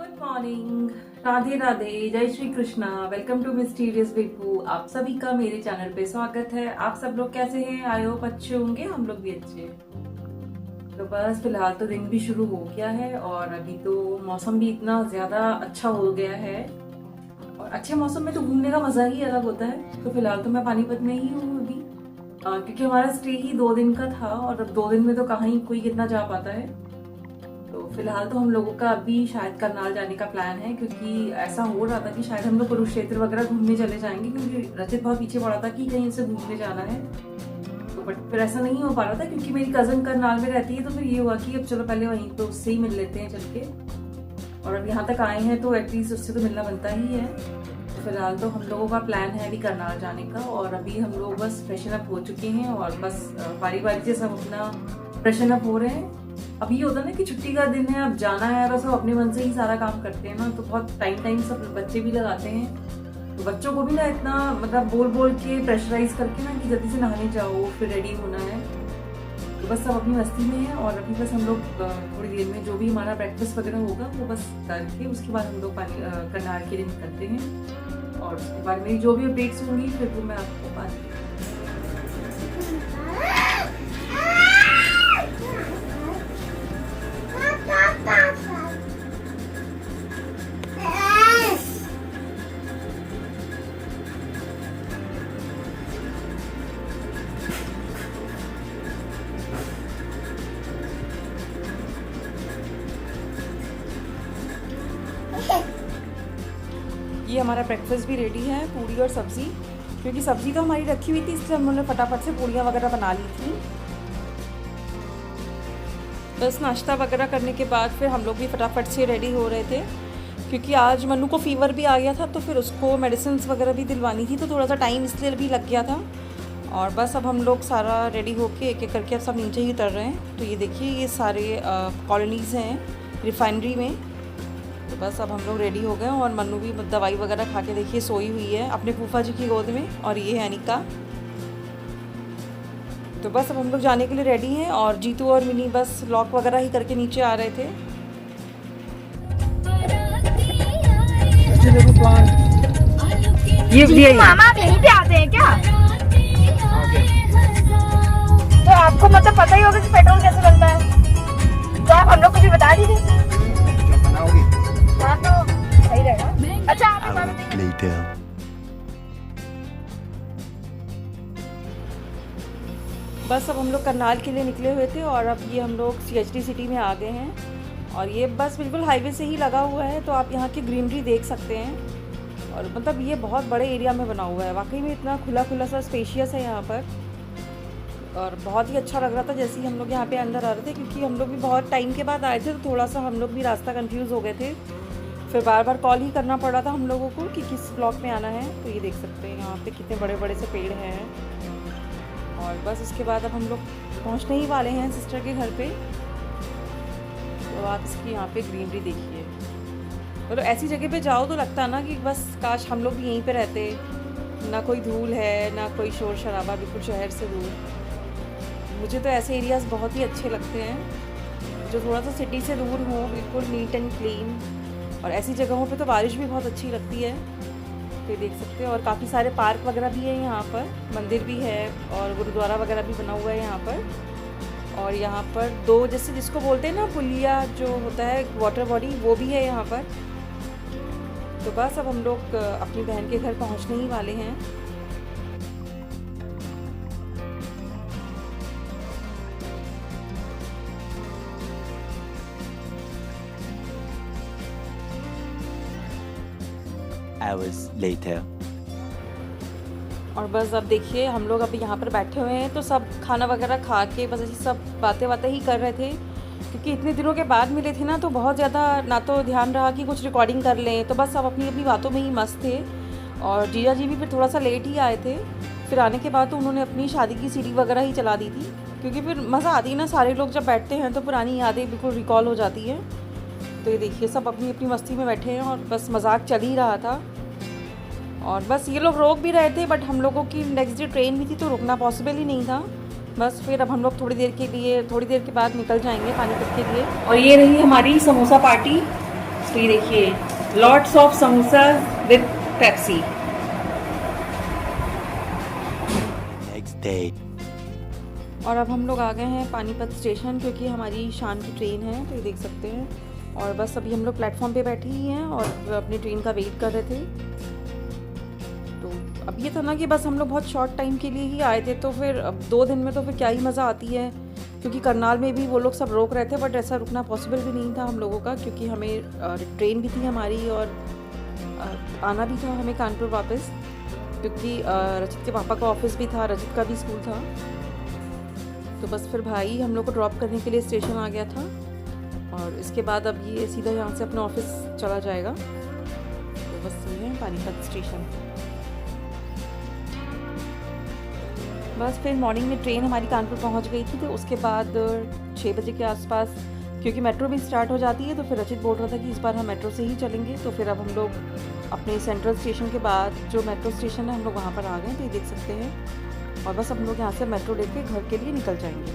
Good morning, Radhe Radhe, जय Shri Krishna. Welcome to mysterious Bippu. आप सभी का मेरे चैनल पे स्वागत है। आप सब लोग कैसे हैं? आई होप अच्छे होंगे। हम लोग भी अच्छे हैं। तो बस फिलहाल तो दिन भी शुरू हो गया है और अभी तो मौसम भी इतना ज्यादा अच्छा हो गया है और अच्छे मौसम में तो घूमने का मजा ही अलग होता है। तो फिलहाल तो मैं पानीपत में ही हूँ अभी, क्योंकि हमारा स्टे ही 2 दिन का था और अब 2 दिन में तो कहाँ ही कोई कितना जा पाता है। तो फिलहाल तो हम लोगों का अभी शायद करनाल जाने का प्लान है, क्योंकि ऐसा हो रहा था कि शायद हम लोग कुरुक्षेत्र वगैरह घूमने चले जाएंगे, क्योंकि रचित बहुत पीछे पड़ा था कि कहीं से घूमने जाना है। तो बट फिर ऐसा नहीं हो पा रहा था क्योंकि मेरी कजन करनाल में रहती है। तो फिर ये हुआ कि अब चलो पहले वहीं तो उससे ही मिल लेते हैं चल के, और अब यहाँ तक आए हैं तो एटलीस्ट उससे तो मिलना बनता ही है। तो फिलहाल तो हम लोगों का प्लान है अभी करनाल जाने का, और अभी हम लोग बस फ्रेशन अप हो चुके हैं और बस बारी बारी से सब अपना फ्रेशन अप हो रहे हैं। अभी ये होता है ना कि छुट्टी का दिन है, अब जाना है और सब अपने मन से ही सारा काम करते हैं ना, तो बहुत टाइम सब बच्चे भी लगाते हैं। तो बच्चों को भी ना इतना मतलब बोल बोल के प्रेशराइज करके ना कि जल्दी से नहाने जाओ, फिर रेडी होना है। तो बस सब अपनी मस्ती में है और अभी बस हम लोग थोड़ी देर में जो भी हमारा ब्रेकफास्ट वगैरह होगा वो बस करके उसके बाद हम लोग करनाल के लिए निकलते हैं, और उसके बाद मेरी जो भी अपडेट्स होंगी फिर वो मैं आपको बता ये हमारा ब्रेकफास्ट भी रेडी है, पूड़ी और सब्ज़ी। क्योंकि सब्ज़ी तो हमारी रखी हुई थी इसलिए हमने फटाफट से पूड़ियाँ वगैरह बना ली थी। बस नाश्ता वगैरह करने के बाद फिर हम लोग भी फटाफट से रेडी हो रहे थे, क्योंकि आज मन्नू को फीवर भी आ गया था तो फिर उसको मेडिसिन वगैरह भी दिलवानी थी, तो थोड़ा सा टाइम इसलिए भी लग गया था। और बस अब हम लोग सारा रेडी होके एक एक करके अब सब नीचे ही उतर रहे हैं। तो ये देखिए ये सारे कॉलोनीज़ हैं रिफाइनरी में। तो बस अब हम लोग रेडी हो गए और मन्नू भी दवाई वगैरह खा के देखिए सोई हुई है अपने फूफा जी की गोद में, और ये है अनिका। तो बस अब हम लोग जाने के लिए रेडी हैं और जीतू और मिनी बस लॉक वगैरह ही करके नीचे आ रहे थे। ये मामा आप यहीं पे आते हैं क्या? तो आपको मतलब पता ही होगा कि पेट्रोल कैसे बनता है, तो आप हम लोग को भी बता दीजिए। हाँ तो सही रहेगा। अच्छा बस अब हम लोग करनाल के लिए निकले हुए थे और अब ये हम लोग CHD सिटी में आ गए हैं, और ये बस बिल्कुल हाईवे से ही लगा हुआ है। तो आप यहाँ की ग्रीनरी देख सकते हैं, और मतलब ये बहुत बड़े एरिया में बना हुआ है। वाकई में इतना खुला खुला सा स्पेशियस है यहाँ पर, और बहुत ही अच्छा लग रहा था जैसे ही हम लोग यहाँ पे अंदर आ रहे थे, क्योंकि हम लोग भी बहुत टाइम के बाद आए थे तो थोड़ा सा हम लोग भी रास्ता कंफ्यूज हो गए थे। फिर बार बार कॉल ही करना पड़ रहा था हम लोगों को कि किस ब्लॉक में आना है। तो ये देख सकते हैं यहाँ पे कितने बड़े बड़े से पेड़ हैं, और बस उसके बाद अब हम लोग पहुँचने ही वाले हैं सिस्टर के घर पे। तो आप इसकी यहाँ पे ग्रीनरी देखिए, मतलब ऐसी जगह पे जाओ तो लगता है ना कि बस काश हम लोग भी यहीं पे रहते, ना कोई धूल है ना कोई शोर शराबा, बिल्कुल शहर से दूर। मुझे तो ऐसे एरियाज़ बहुत ही अच्छे लगते हैं जो थोड़ा सा सिटी से दूर हो, बिल्कुल नीट एंड क्लीन, और ऐसी जगहों पे तो बारिश भी बहुत अच्छी लगती है। तो ये देख सकते हैं, और काफ़ी सारे पार्क वगैरह भी है यहाँ पर, मंदिर भी है और गुरुद्वारा वगैरह भी बना हुआ है यहाँ पर। और यहाँ पर 2 जैसे जिसको बोलते हैं ना पुलिया जो होता है वाटर बॉडी, वो भी है यहाँ पर। तो बस अब हम लोग अपनी बहन के घर पहुँचने ही वाले हैं। Hours later. और बस अब देखिए हम लोग अभी यहाँ पर बैठे हुए हैं, तो सब खाना वगैरह खा के बस ऐसी सब बातें ही कर रहे थे, क्योंकि इतने दिनों के बाद मिले थे ना, तो बहुत ज़्यादा ना तो ध्यान रहा कि कुछ रिकॉर्डिंग कर लें। तो बस सब अपनी अपनी बातों में ही मस्त थे, और जीजा जी भी फिर थोड़ा सा लेट ही आए थे। फिर आने के बाद तो उन्होंने अपनी शादी की सीडी वगैरह ही चला दी थी, क्योंकि फिर मज़ा आती है ना, सारे लोग जब बैठते हैं तो पुरानी यादें बिल्कुल रिकॉल हो जाती हैं। तो ये देखिए सब अपनी अपनी मस्ती में बैठे हैं और बस मजाक चल ही रहा था। और बस ये लोग रोक भी रहे थे, बट हम लोगों की नेक्स्ट डे ट्रेन भी थी तो रुकना पॉसिबल ही नहीं था। बस फिर अब हम लोग थोड़ी देर के बाद निकल जाएंगे पानीपत के लिए। और ये रही हमारी समोसा पार्टी। तो ये देखिए lots of samosa with Pepsi. Next day. और अब हम लोग आ गए हैं पानीपत स्टेशन, क्योंकि हमारी शाम की ट्रेन है, तो ये देख सकते हैं। और बस अभी हम लोग प्लेटफॉर्म पे बैठे ही हैं और अपनी ट्रेन का वेट कर रहे थे। तो अब ये था ना कि बस हम लोग बहुत शॉर्ट टाइम के लिए ही आए थे, तो फिर अब 2 दिन में तो फिर क्या ही मज़ा आती है, क्योंकि करनाल में भी वो लोग सब रोक रहे थे, बट ऐसा रुकना पॉसिबल भी नहीं था हम लोगों का, क्योंकि हमें ट्रेन भी थी हमारी और आना भी था हमें कानपुर वापस, क्योंकि रचित के पापा का ऑफिस भी था, रचित का भी स्कूल था। तो बस फिर भाई हम लोग को ड्रॉप करने के लिए स्टेशन आ गया था, और इसके बाद अब ये सीधा यहाँ से अपना ऑफिस चला जाएगा। तो बस ये है पानीपत स्टेशन। बस फिर मॉर्निंग में ट्रेन हमारी कानपुर पहुँच गई थी, तो उसके बाद 6 बजे के आसपास, क्योंकि मेट्रो भी स्टार्ट हो जाती है, तो फिर रचित बोल रहा था कि इस बार हम मेट्रो से ही चलेंगे। तो फिर अब हम लोग अपने सेंट्रल स्टेशन के बाद जो मेट्रो स्टेशन है हम लोग वहाँ पर आ गए, तो ये देख सकते हैं। और बस हम लोग यहाँ से मेट्रो लेके घर के लिए निकल जाएंगे।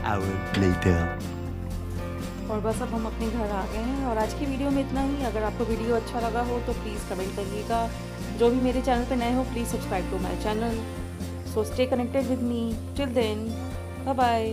Hour later. और बस अब हम अपने घर आ गए हैं। और आज की वीडियो में इतना ही। अगर आपको वीडियो अच्छा लगा हो तो प्लीज़ कमेंट करिएगा। जो भी मेरे चैनल पे नए हो please subscribe to my channel. So stay connected with me till then, bye bye.